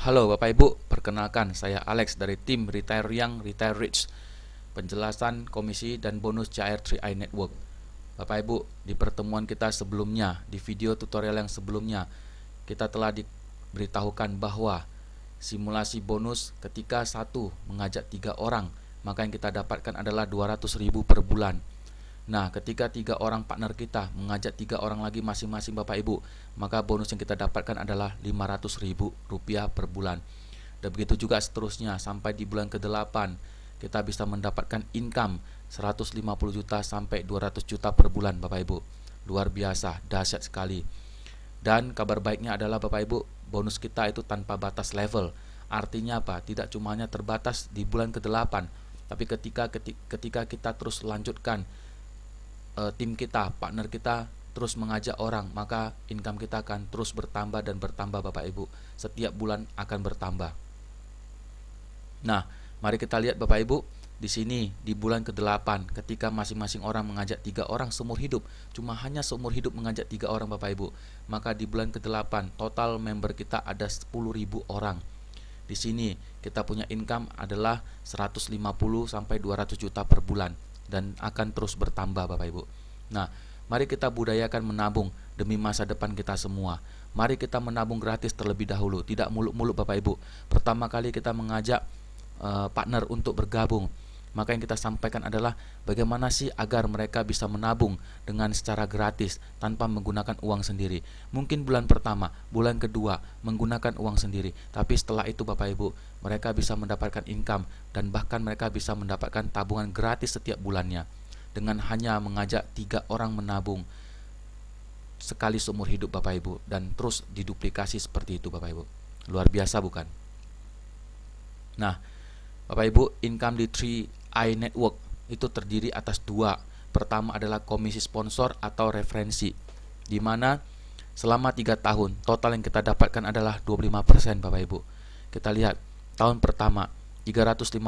Halo Bapak Ibu, perkenalkan saya Alex dari tim Retire Young, Retire Rich. Penjelasan komisi dan bonus CR 3i Network. Bapak Ibu, di pertemuan kita sebelumnya, di video tutorial yang sebelumnya, kita telah diberitahukan bahwa simulasi bonus ketika satu mengajak 3 orang, maka yang kita dapatkan adalah 200.000 per bulan. Nah, ketika 3 orang partner kita mengajak 3 orang lagi masing-masing Bapak Ibu, maka bonus yang kita dapatkan adalah Rp500.000 per bulan. Dan begitu juga seterusnya sampai di bulan ke-8 kita bisa mendapatkan income 150 juta sampai 200 juta per bulan Bapak Ibu. Luar biasa, dahsyat sekali. Dan kabar baiknya adalah Bapak Ibu, bonus kita itu tanpa batas level. Artinya apa? Tidak cuma hanya terbatas di bulan ke-8, tapi ketika kita terus lanjutkan, tim kita, partner kita terus mengajak orang, maka income kita akan terus bertambah dan bertambah Bapak Ibu. Setiap bulan akan bertambah. Nah, mari kita lihat Bapak Ibu, di sini di bulan ke-8 ketika masing-masing orang mengajak 3 orang seumur hidup, cuma hanya seumur hidup mengajak 3 orang Bapak Ibu, maka di bulan ke-8 total member kita ada 10.000 orang. Di sini kita punya income adalah 150 sampai 200 juta per bulan dan akan terus bertambah Bapak Ibu. Nah, mari kita budayakan menabung demi masa depan kita semua. Mari kita menabung gratis terlebih dahulu, tidak muluk-muluk Bapak Ibu. Pertama kali kita mengajak partner untuk bergabung, maka yang kita sampaikan adalah bagaimana sih agar mereka bisa menabung dengan secara gratis tanpa menggunakan uang sendiri. Mungkin bulan pertama, bulan kedua menggunakan uang sendiri, tapi setelah itu Bapak Ibu, mereka bisa mendapatkan income dan bahkan mereka bisa mendapatkan tabungan gratis setiap bulannya dengan hanya mengajak 3 orang menabung sekali seumur hidup Bapak Ibu, dan terus diduplikasi seperti itu Bapak Ibu. Luar biasa bukan? Nah, Bapak Ibu, income di 3i Network itu terdiri atas 2. Pertama adalah komisi sponsor atau referensi, di mana selama 3 tahun total yang kita dapatkan adalah 25% Bapak Ibu. Kita lihat tahun pertama 350.000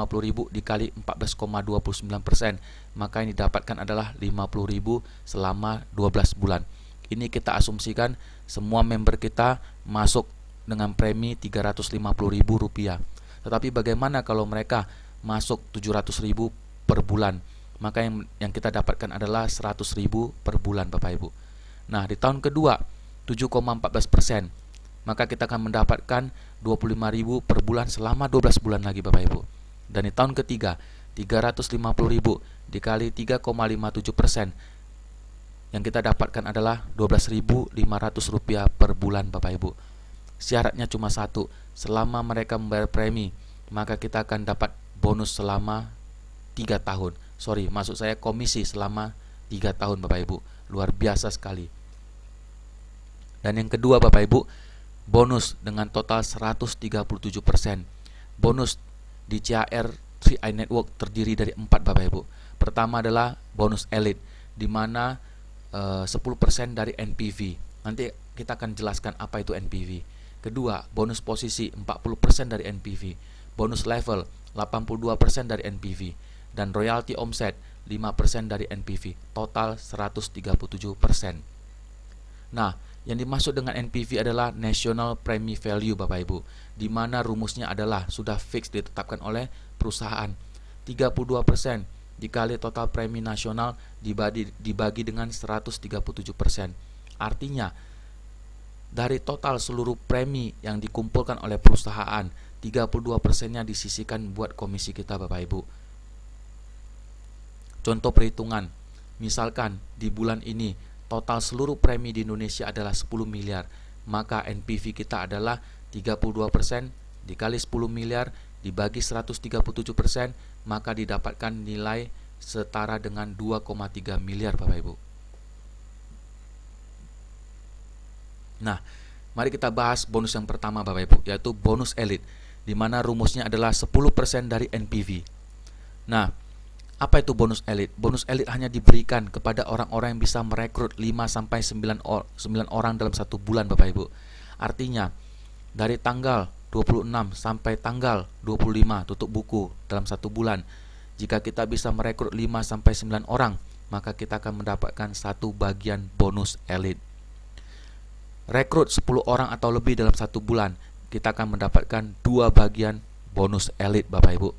dikali 14,29%, maka yang didapatkan adalah 50.000 selama 12 bulan. Ini kita asumsikan semua member kita masuk dengan premi Rp350.000. Tetapi bagaimana kalau mereka masuk 700.000 per bulan? Maka yang kita dapatkan adalah 100.000 per bulan Bapak Ibu. Nah, di tahun kedua 7,14%, maka kita akan mendapatkan 25.000 per bulan selama 12 bulan lagi Bapak Ibu. Dan di tahun ketiga 350.000 dikali 3,57%, yang kita dapatkan adalah Rp12.500 per bulan Bapak Ibu. Syaratnya cuma satu, selama mereka membayar premi, maka kita akan dapat bonus selama 3 tahun. Maksud saya komisi selama 3 tahun Bapak Ibu. Luar biasa sekali. Dan yang kedua Bapak Ibu, bonus dengan total 137%. Bonus di CR 3i Network terdiri dari 4 Bapak Ibu. Pertama adalah bonus elite, di mana 10% dari NPV. Nanti kita akan jelaskan apa itu NPV. Kedua, bonus posisi 40% dari NPV, bonus level 82% dari NPV, dan royalty omset 5% dari NPV, total 137%. Nah, yang dimaksud dengan NPV adalah National Premi Value Bapak Ibu, di mana rumusnya adalah sudah fix ditetapkan oleh perusahaan. 32% dikali total premi nasional dibagi dengan 137%. Artinya dari total seluruh premi yang dikumpulkan oleh perusahaan, 32%-nya disisihkan buat komisi kita Bapak Ibu. Contoh perhitungan, misalkan di bulan ini total seluruh premi di Indonesia adalah 10 miliar, maka NPV kita adalah 32% dikali 10 miliar dibagi 137%, maka didapatkan nilai setara dengan 2,3 miliar Bapak Ibu. Nah, mari kita bahas bonus yang pertama Bapak Ibu, yaitu bonus elite, di mana rumusnya adalah 10% dari NPV. Nah, apa itu bonus elite? Bonus elite hanya diberikan kepada orang-orang yang bisa merekrut 5-9 orang dalam 1 bulan Bapak Ibu. Artinya, dari tanggal 26 sampai tanggal 25 tutup buku dalam 1 bulan, jika kita bisa merekrut 5-9 orang, maka kita akan mendapatkan 1 bagian bonus elite. Rekrut 10 orang atau lebih dalam 1 bulan, kita akan mendapatkan 2 bagian bonus elite Bapak Ibu.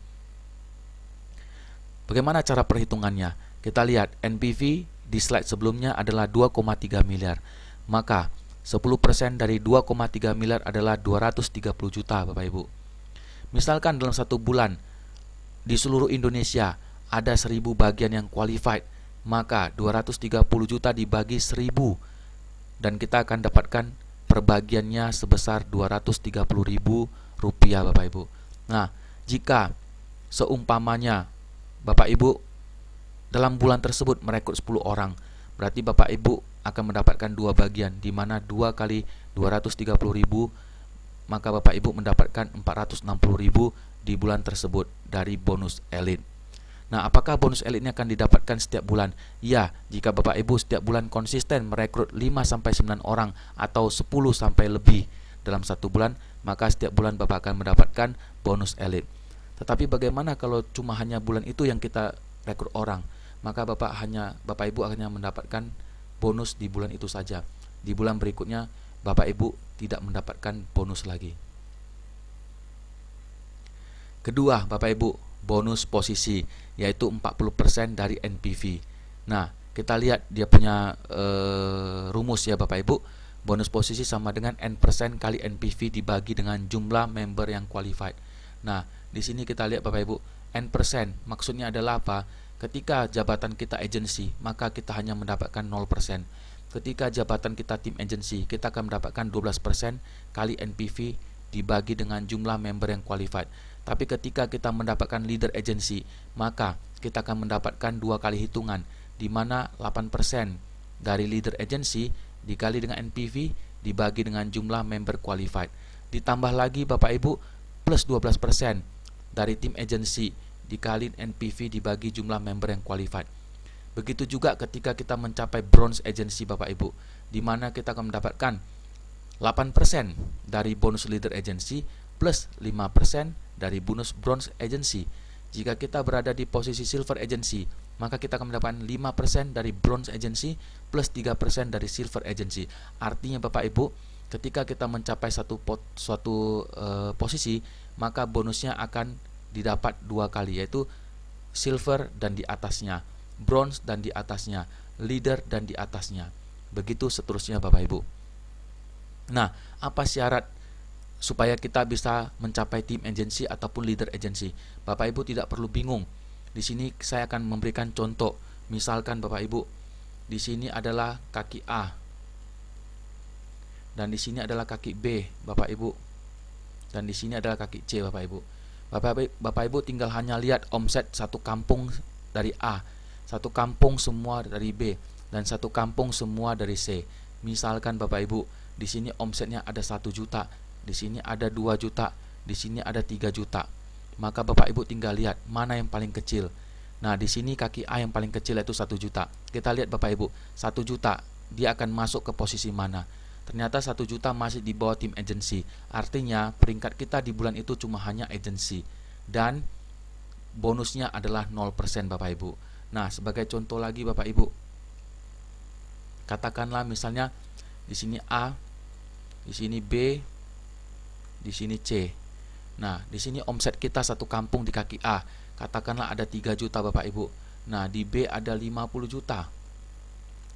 Bagaimana cara perhitungannya? Kita lihat NPV di slide sebelumnya adalah 2,3 miliar. Maka 10% dari 2,3 miliar adalah 230 juta Bapak Ibu. Misalkan dalam satu bulan di seluruh Indonesia ada 1000 bagian yang qualified, maka 230 juta dibagi 1000 dan kita akan dapatkan perbagiannya sebesar 230.000 rupiah Bapak Ibu. Nah, jika seumpamanya Bapak Ibu dalam bulan tersebut merekrut 10 orang, berarti Bapak Ibu akan mendapatkan 2 bagian, di mana 2 kali 230.000, maka Bapak Ibu mendapatkan 460.000 di bulan tersebut dari bonus elite. Nah, apakah bonus elite ini akan didapatkan setiap bulan? Ya, jika Bapak Ibu setiap bulan konsisten merekrut 5-9 orang atau 10 sampai lebih dalam satu bulan, maka setiap bulan Bapak akan mendapatkan bonus elite. Tetapi bagaimana kalau cuma hanya bulan itu yang kita rekrut orang? Maka Bapak Ibu hanya mendapatkan bonus di bulan itu saja. Di bulan berikutnya Bapak Ibu tidak mendapatkan bonus lagi. Kedua, Bapak Ibu, bonus posisi, yaitu 40% dari NPV. Nah, kita lihat dia punya rumus ya Bapak Ibu. Bonus posisi sama dengan N% kali NPV dibagi dengan jumlah member yang qualified. Nah, di sini kita lihat Bapak Ibu, N%, maksudnya adalah apa? Ketika jabatan kita agency, maka kita hanya mendapatkan 0%. Ketika jabatan kita tim agency, kita akan mendapatkan 12% kali NPV dibagi dengan jumlah member yang qualified. Tapi ketika kita mendapatkan leader agency, maka kita akan mendapatkan 2 kali hitungan, di mana 8% dari leader agency dikali dengan NPV dibagi dengan jumlah member qualified. Ditambah lagi Bapak Ibu plus 12% dari tim agency dikali NPV dibagi jumlah member yang qualified. Begitu juga ketika kita mencapai bronze agency Bapak Ibu, di mana kita akan mendapatkan 8% dari bonus leader agency plus 5% dari bonus bronze agency. Jika kita berada di posisi silver agency, maka kita akan mendapatkan 5% dari bronze agency plus 3% dari silver agency. Artinya Bapak Ibu, ketika kita mencapai suatu posisi, maka bonusnya akan didapat 2 kali, yaitu silver dan di atasnya, bronze dan di atasnya, leader dan di atasnya. Begitu seterusnya Bapak Ibu. Nah, apa syarat supaya kita bisa mencapai tim agency ataupun leader agency? Bapak Ibu tidak perlu bingung. Di sini saya akan memberikan contoh. Misalkan Bapak Ibu, di sini adalah kaki A dan di sini adalah kaki B, Bapak Ibu. Dan di sini adalah kaki C, Bapak Ibu. Bapak Ibu tinggal hanya lihat omset satu kampung dari A, satu kampung semua dari B, dan satu kampung semua dari C. Misalkan Bapak Ibu, di sini omsetnya ada 1 juta, di sini ada 2 juta, di sini ada 3 juta. Maka Bapak Ibu tinggal lihat mana yang paling kecil. Nah, di sini kaki A yang paling kecil yaitu 1 juta. Kita lihat Bapak Ibu, 1 juta dia akan masuk ke posisi mana? Ternyata 1 juta masih di bawah tim agency. Artinya peringkat kita di bulan itu cuma hanya agency, dan bonusnya adalah 0% Bapak Ibu. Nah, sebagai contoh lagi Bapak Ibu, katakanlah misalnya di sini A, di sini B, di sini C. Nah, di sini omset kita satu kampung di kaki A, katakanlah ada 3 juta Bapak Ibu. Nah, di B ada 50 juta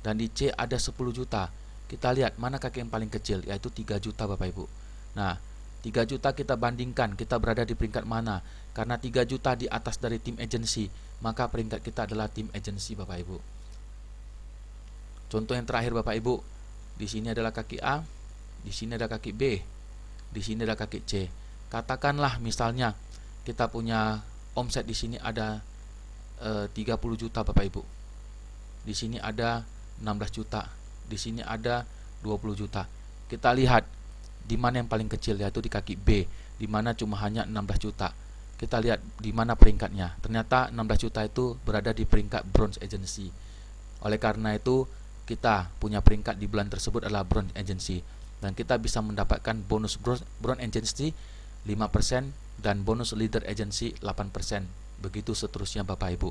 dan di C ada 10 juta. Kita lihat mana kaki yang paling kecil, yaitu 3 juta Bapak Ibu. Nah, 3 juta kita bandingkan, kita berada di peringkat mana? Karena 3 juta di atas dari tim agency, maka peringkat kita adalah tim agency Bapak Ibu. Contoh yang terakhir Bapak Ibu, di sini adalah kaki A, di sini ada kaki B, di sini ada kaki C. Katakanlah misalnya kita punya omset di sini ada 30 juta Bapak Ibu. Di sini ada 16 juta. Di sini ada 20 juta. Kita lihat di mana yang paling kecil, yaitu di kaki B, di mana cuma hanya 16 juta. Kita lihat di mana peringkatnya. Ternyata 16 juta itu berada di peringkat bronze agency. Oleh karena itu, kita punya peringkat di bulan tersebut adalah bronze agency, dan kita bisa mendapatkan bonus bronze agency 5% dan bonus leader agency 8%. Begitu seterusnya Bapak Ibu.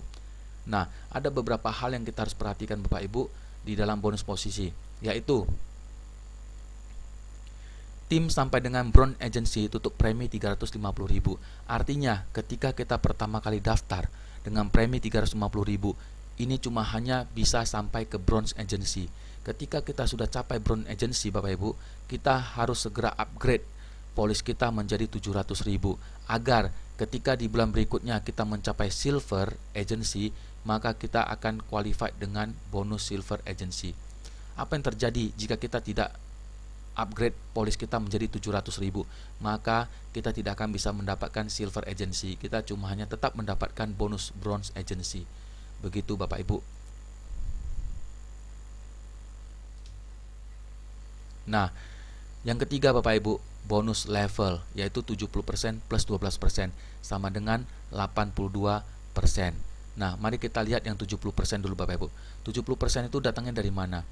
Nah, ada beberapa hal yang kita harus perhatikan Bapak Ibu di dalam bonus posisi, yaitu Tim sampai dengan bronze agency tutup premi 350.000. Artinya ketika kita pertama kali daftar dengan premi 350.000, ini cuma hanya bisa sampai ke bronze agency. Ketika kita sudah capai bronze agency Bapak Ibu, kita harus segera upgrade polis kita menjadi 700.000 agar ketika di bulan berikutnya kita mencapai silver agency, maka kita akan qualified dengan bonus silver agency. Apa yang terjadi jika kita tidak upgrade polis kita menjadi 700.000? Maka kita tidak akan bisa mendapatkan silver agency, kita cuma hanya tetap mendapatkan bonus bronze agency. Begitu Bapak Ibu. Nah, yang ketiga Bapak Ibu, bonus level, yaitu 70% plus 12% sama dengan 82%. Nah, mari kita lihat yang 70% dulu Bapak Ibu. 70% itu datangnya dari mana?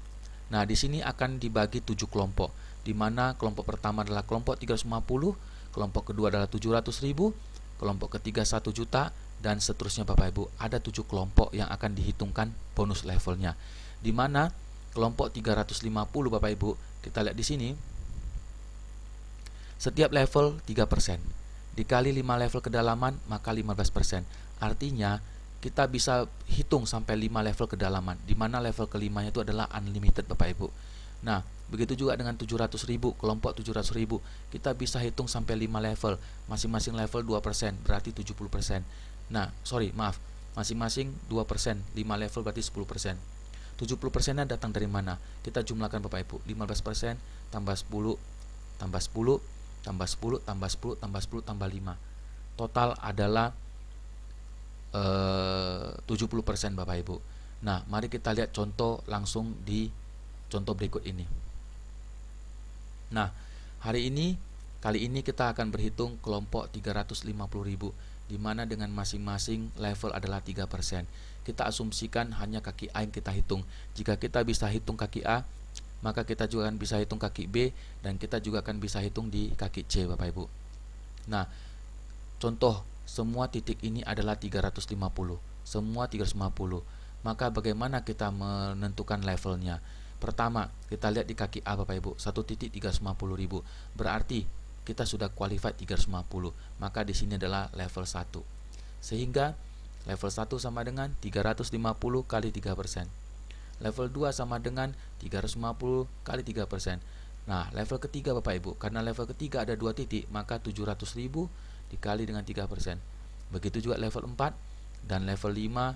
Nah, di sini akan dibagi 7 kelompok, di mana kelompok pertama adalah kelompok 350, kelompok kedua adalah 700.000, kelompok ketiga 1 juta, dan seterusnya Bapak Ibu. Ada 7 kelompok yang akan dihitungkan bonus levelnya, di mana kelompok 350 Bapak Ibu, kita lihat di sini, setiap level 3%, dikali 5 level kedalaman maka 15%. Artinya kita bisa hitung sampai 5 level kedalaman, di mana level kelimanya itu adalah unlimited Bapak Ibu. Nah, begitu juga dengan 700.000, kelompok 700.000, kita bisa hitung sampai 5 level, masing-masing level 2%, berarti 70%. Nah, masing-masing 2%, 5 level berarti 10%. 70%-nya datang dari mana? Kita jumlahkan Bapak Ibu, 15% tambah 10 tambah 10 tambah 10 tambah 10 tambah 10 tambah 5. Total adalah 70% Bapak Ibu. Nah, mari kita lihat contoh langsung di contoh berikut ini. Nah, kali ini kita akan berhitung kelompok 350.000, di mana dengan masing-masing level adalah 3%. Kita asumsikan hanya kaki A yang kita hitung. Jika kita bisa hitung kaki A, maka kita juga akan bisa hitung kaki B, dan kita juga akan bisa hitung di kaki C Bapak Ibu. Nah, contoh semua titik ini adalah 350, semua 350. Maka bagaimana kita menentukan levelnya? Pertama, kita lihat di kaki A Bapak Ibu, 1 titik 350.000. Berarti kita sudah qualified 350. Maka di sini adalah level 1. Sehingga level 1 sama dengan 350 kali 3%. Level 2 sama dengan 350 kali 3%. Nah, level ketiga Bapak Ibu, karena level ketiga ada 2 titik, maka 700.000 dikali dengan 3%. Begitu juga level 4 dan level 5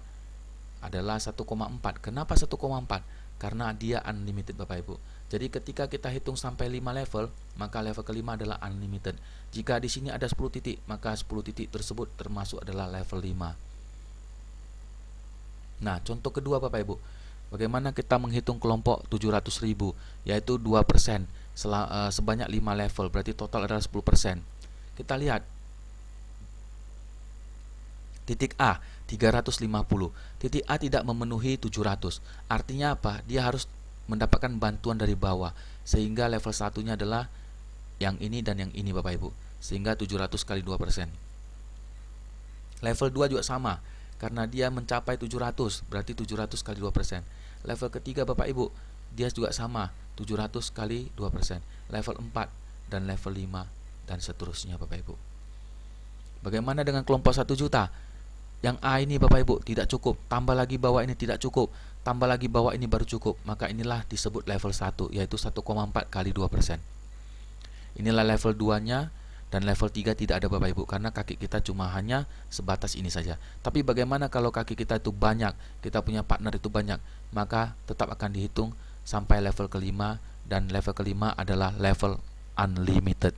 adalah 1,4. Kenapa 1,4? Karena dia unlimited Bapak Ibu. Jadi ketika kita hitung sampai 5 level, maka level kelima adalah unlimited. Jika di sini ada 10 titik, maka 10 titik tersebut termasuk adalah level 5. Nah, contoh kedua Bapak Ibu, bagaimana kita menghitung kelompok 700.000, yaitu 2% sebanyak 5 level, berarti total adalah 10%. Kita lihat titik A 350, titik A tidak memenuhi 700. Artinya apa? Dia harus mendapatkan bantuan dari bawah, sehingga level satunya adalah yang ini dan yang ini Bapak Ibu, sehingga 700 kali 2%. Level 2 juga sama, karena dia mencapai 700, berarti 700 kali 2%. Level ketiga Bapak Ibu, dia juga sama, 700 kali 2%. Level 4 dan level 5 dan seterusnya Bapak Ibu. Bagaimana dengan kelompok 1 juta? Yang A ini Bapak Ibu tidak cukup, tambah lagi bawah ini tidak cukup, tambah lagi bawah ini baru cukup. Maka inilah disebut level 1, yaitu 1,4 kali 2%. Inilah level 2-nya. Dan level 3 tidak ada Bapak Ibu, karena kaki kita cuma hanya sebatas ini saja. Tapi bagaimana kalau kaki kita itu banyak, kita punya partner itu banyak, maka tetap akan dihitung sampai level kelima, dan level kelima adalah level unlimited.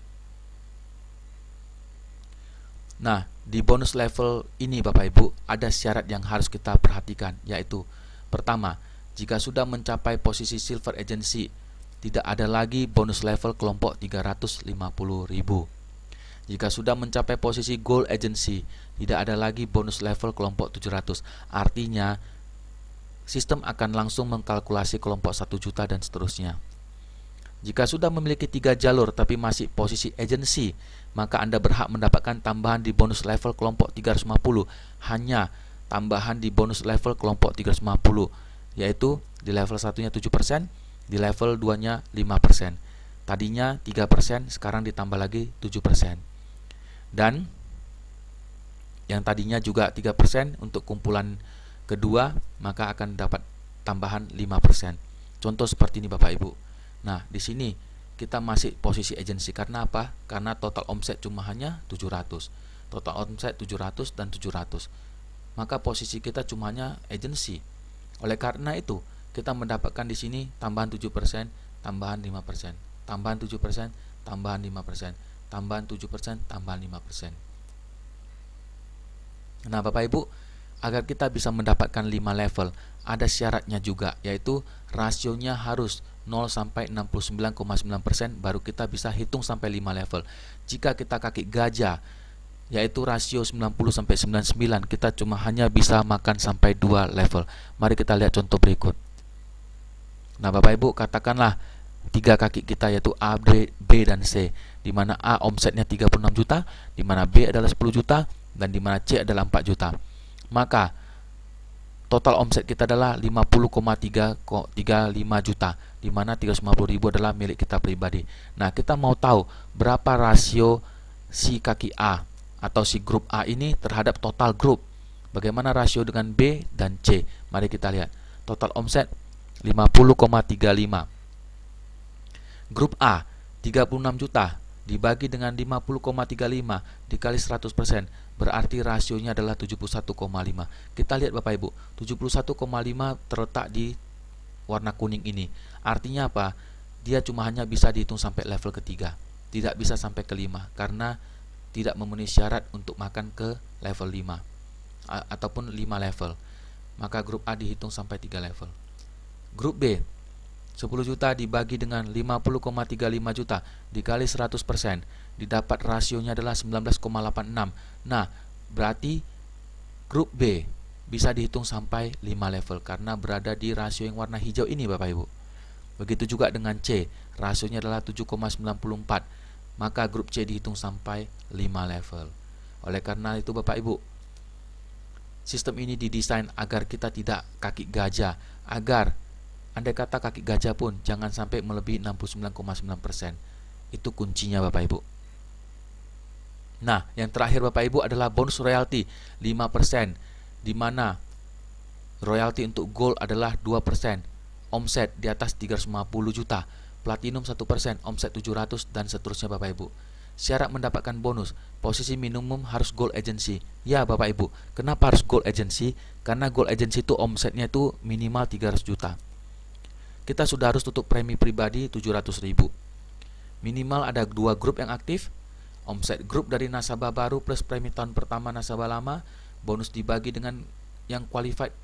Nah, di bonus level ini Bapak Ibu, ada syarat yang harus kita perhatikan, yaitu pertama, jika sudah mencapai posisi silver agency, tidak ada lagi bonus level kelompok 350.000. Jika sudah mencapai posisi gold agency, tidak ada lagi bonus level kelompok 700. Artinya, sistem akan langsung mengkalkulasi kelompok 1 juta dan seterusnya. Jika sudah memiliki 3 jalur tapi masih posisi agency, maka Anda berhak mendapatkan tambahan di bonus level kelompok 350. Hanya tambahan di bonus level kelompok 350, yaitu di level 1-nya 7%, di level 2-nya 5%. Tadinya 3%, sekarang ditambah lagi 7%. Dan yang tadinya juga 3% untuk kumpulan kedua, maka akan dapat tambahan 5%. Contoh seperti ini Bapak Ibu. Nah, di sini kita masih posisi agensi. Karena apa? Karena total omset cuma hanya 700. Total omset 700 dan 700. Maka posisi kita cuma hanya agensi. Oleh karena itu, kita mendapatkan di sini tambahan 7%, tambahan 5%, tambahan 7%, tambahan 5%, tambahan 7%, tambahan 5%. Nah, Bapak Ibu, agar kita bisa mendapatkan 5 level, ada syaratnya juga, yaitu rasionya harus 0 sampai 69,9%, baru kita bisa hitung sampai 5 level. Jika kita kaki gajah, yaitu rasio 90 sampai 99, kita cuma hanya bisa makan sampai 2 level. Mari kita lihat contoh berikut. Nah, Bapak Ibu, katakanlah 3 kaki kita yaitu A, B, dan C, di mana A omsetnya 36 juta, di mana B adalah 10 juta, dan di mana C adalah 4 juta. Maka total omset kita adalah 50,335 juta, di mana 350.000 adalah milik kita pribadi. Nah, kita mau tahu berapa rasio si kaki A atau si grup A ini terhadap total grup. Bagaimana rasio dengan B dan C? Mari kita lihat. Total omset 50,35. Grup A 36 juta dibagi dengan 50,35 dikali 100%, berarti rasionya adalah 71,5. Kita lihat Bapak Ibu, 71,5 terletak di warna kuning ini. Artinya apa? Dia cuma hanya bisa dihitung sampai level ketiga, tidak bisa sampai kelima, karena tidak memenuhi syarat untuk makan ke level 5 ataupun 5 level. Maka grup A dihitung sampai 3 level. Grup B 10 juta dibagi dengan 50,35 juta dikali 100%, didapat rasionya adalah 19,86. Nah, berarti grup B bisa dihitung sampai 5 level karena berada di rasio yang warna hijau ini Bapak Ibu. Begitu juga dengan C, rasionya adalah 7,94. Maka grup C dihitung sampai 5 level. Oleh karena itu Bapak Ibu, sistem ini didesain agar kita tidak kaki gajah, agar andai kata kaki gajah pun jangan sampai melebihi 69,9%. Itu kuncinya Bapak Ibu. Nah, yang terakhir Bapak Ibu adalah bonus royalti 5%, di mana royalti untuk gold adalah 2%, omset di atas 350 juta, platinum 1%, omset 700, dan seterusnya Bapak Ibu. Syarat mendapatkan bonus, posisi minimum harus gold agency. Ya Bapak Ibu, kenapa harus gold agency? Karena gold agency itu omsetnya itu minimal 300 juta. Kita sudah harus tutup premi pribadi 700.000. Minimal ada 2 grup yang aktif, omset grup dari nasabah baru plus premi tahun pertama nasabah lama, bonus dibagi dengan yang qualified.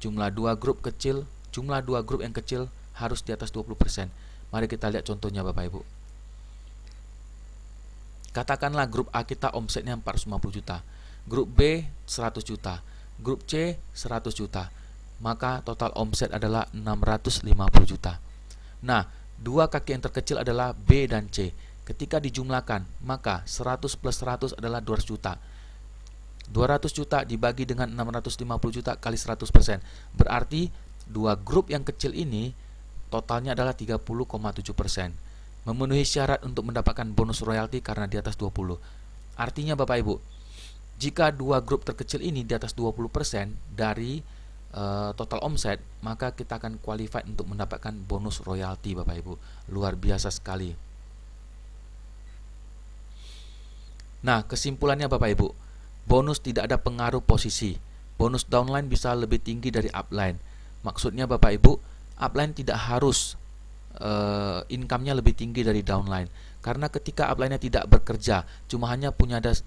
Jumlah 2 grup yang kecil harus di atas 20%. Mari kita lihat contohnya Bapak Ibu. Katakanlah grup A kita omsetnya 450 juta, grup B 100 juta, grup C 100 juta. Maka total omset adalah 650 juta. Nah, 2 kaki yang terkecil adalah B dan C. Ketika dijumlahkan, maka 100 plus 100 adalah 200 juta. 200 juta dibagi dengan 650 juta kali 100%. Berarti 2 grup yang kecil ini totalnya adalah 30,7%. Memenuhi syarat untuk mendapatkan bonus royalti karena di atas 20. Artinya Bapak Ibu, jika 2 grup terkecil ini di atas 20% dari total omset, maka kita akan qualified untuk mendapatkan bonus royalti Bapak Ibu. Luar biasa sekali. Nah, kesimpulannya Bapak Ibu, bonus tidak ada pengaruh posisi. Bonus downline bisa lebih tinggi dari upline. Maksudnya Bapak Ibu, upline tidak harus income-nya lebih tinggi dari downline. Karena ketika upline-nya tidak bekerja, cuma hanya punya 1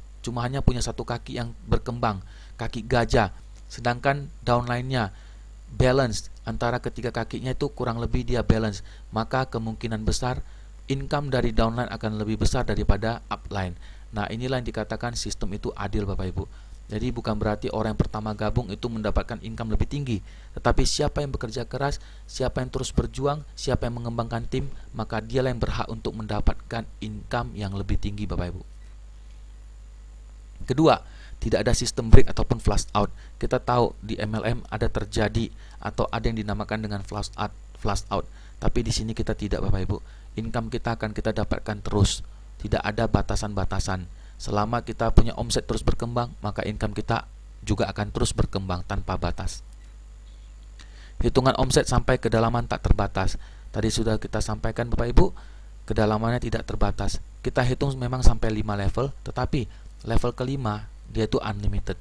kaki yang berkembang, kaki gajah, sedangkan downline-nya balance antara ketiga kakinya itu kurang lebih dia balance, maka kemungkinan besar income dari downline akan lebih besar daripada upline. Nah, inilah yang dikatakan sistem itu adil Bapak Ibu. Jadi bukan berarti orang yang pertama gabung itu mendapatkan income lebih tinggi, tetapi siapa yang bekerja keras, siapa yang terus berjuang, siapa yang mengembangkan tim, maka dialah yang berhak untuk mendapatkan income yang lebih tinggi Bapak Ibu. Kedua, tidak ada sistem break ataupun flush out. Kita tahu di MLM ada terjadi atau ada yang dinamakan dengan flush out. Tapi di sini kita tidak Bapak Ibu. income kita akan kita dapatkan terus, tidak ada batasan-batasan. Selama kita punya omset terus berkembang, maka income kita juga akan terus berkembang tanpa batas. Hitungan omset sampai kedalaman tak terbatas. Tadi sudah kita sampaikan Bapak Ibu, kedalamannya tidak terbatas. Kita hitung memang sampai 5 level, tetapi level kelima dia itu unlimited.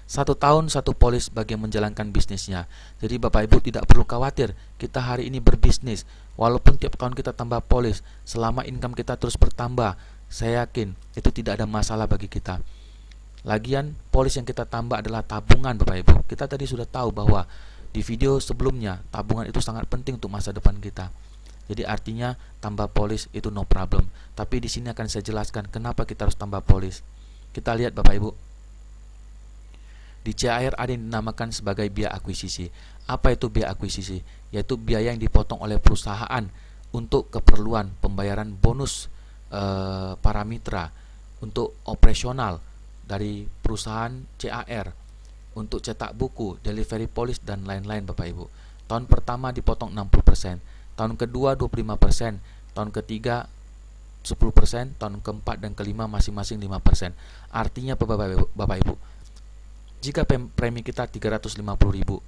1 tahun 1 polis bagi yang menjalankan bisnisnya. Jadi Bapak Ibu tidak perlu khawatir, kita hari ini berbisnis, walaupun tiap tahun kita tambah polis, selama income kita terus bertambah, saya yakin itu tidak ada masalah bagi kita. Lagian polis yang kita tambah adalah tabungan Bapak Ibu. Kita tadi sudah tahu bahwa di video sebelumnya tabungan itu sangat penting untuk masa depan kita. Jadi artinya tambah polis itu no problem. Tapi di sini akan saya jelaskan kenapa kita harus tambah polis. Kita lihat Bapak Ibu. Di CAR ada yang dinamakan sebagai biaya akuisisi. Apa itu biaya akuisisi? Yaitu biaya yang dipotong oleh perusahaan untuk keperluan pembayaran bonus para mitra, untuk operasional dari perusahaan CAR, untuk cetak buku, delivery police, dan lain-lain Bapak Ibu. Tahun pertama dipotong 60%, tahun kedua 25%, tahun ketiga 10%, tahun keempat dan kelima masing-masing 5%. Artinya Bapak Ibu, jika premi kita 350.000,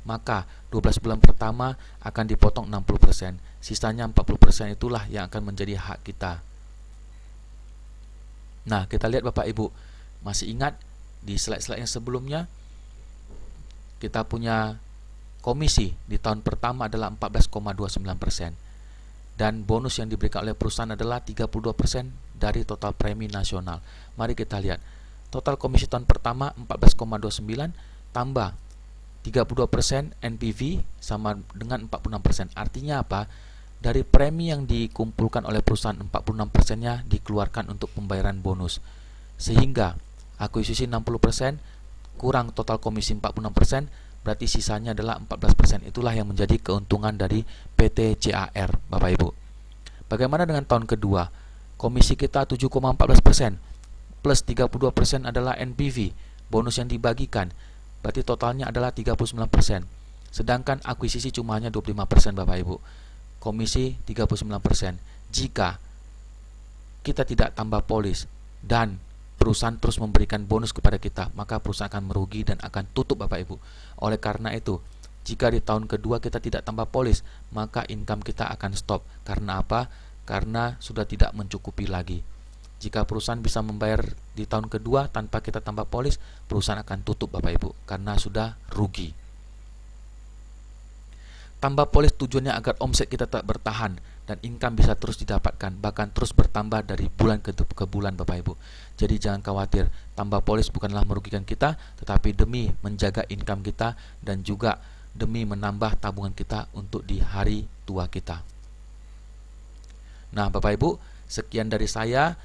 maka 12 bulan pertama akan dipotong 60%. Sisanya 40% itulah yang akan menjadi hak kita. Nah, kita lihat Bapak Ibu, masih ingat di slide-slide yang sebelumnya kita punya komisi di tahun pertama adalah 14,29%, dan bonus yang diberikan oleh perusahaan adalah 32% dari total premi nasional. Mari kita lihat total komisi tahun pertama 14,29 tambah 32% NPV sama dengan 46%. Artinya apa? Dari premi yang dikumpulkan oleh perusahaan, 46%-nya dikeluarkan untuk pembayaran bonus. Sehingga akuisisi 60% kurang total komisi 46%, berarti sisanya adalah 14%. Itulah yang menjadi keuntungan dari PT CAR Bapak Ibu. Bagaimana dengan tahun kedua? Komisi kita 7,14% plus 32% adalah NPV, bonus yang dibagikan. Berarti totalnya adalah 39%. Sedangkan akuisisi cuma hanya 25% Bapak Ibu. Komisi 39%. Jika kita tidak tambah polis dan perusahaan terus memberikan bonus kepada kita, maka perusahaan akan merugi dan akan tutup Bapak Ibu. Oleh karena itu, jika di tahun kedua kita tidak tambah polis, maka income kita akan stop. Karena apa? Karena sudah tidak mencukupi lagi. Jika perusahaan bisa membayar di tahun kedua tanpa kita tambah polis, perusahaan akan tutup Bapak Ibu, karena sudah rugi. Tambah polis tujuannya agar omset kita tetap bertahan dan income bisa terus didapatkan, bahkan terus bertambah dari bulan ke bulan Bapak Ibu. Jadi jangan khawatir, tambah polis bukanlah merugikan kita, tetapi demi menjaga income kita dan juga demi menambah tabungan kita untuk di hari tua kita. Nah Bapak Ibu, sekian dari saya.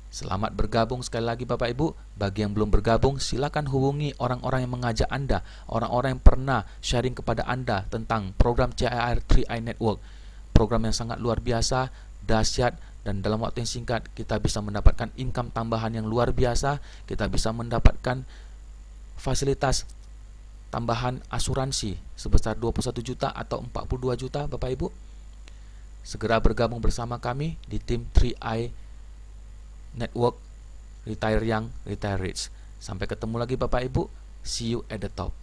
Selamat bergabung sekali lagi Bapak Ibu. Bagi yang belum bergabung, silakan hubungi orang-orang yang mengajak Anda, orang-orang yang pernah sharing kepada Anda tentang program CAR 3i Network. Program yang sangat luar biasa, dahsyat, dan dalam waktu yang singkat kita bisa mendapatkan income tambahan yang luar biasa. Kita bisa mendapatkan fasilitas tambahan asuransi sebesar 21 juta atau 42 juta Bapak Ibu. Segera bergabung bersama kami di tim 3i Network, Retire Young, Retire Rich. Sampai ketemu lagi Bapak Ibu. See you at the top.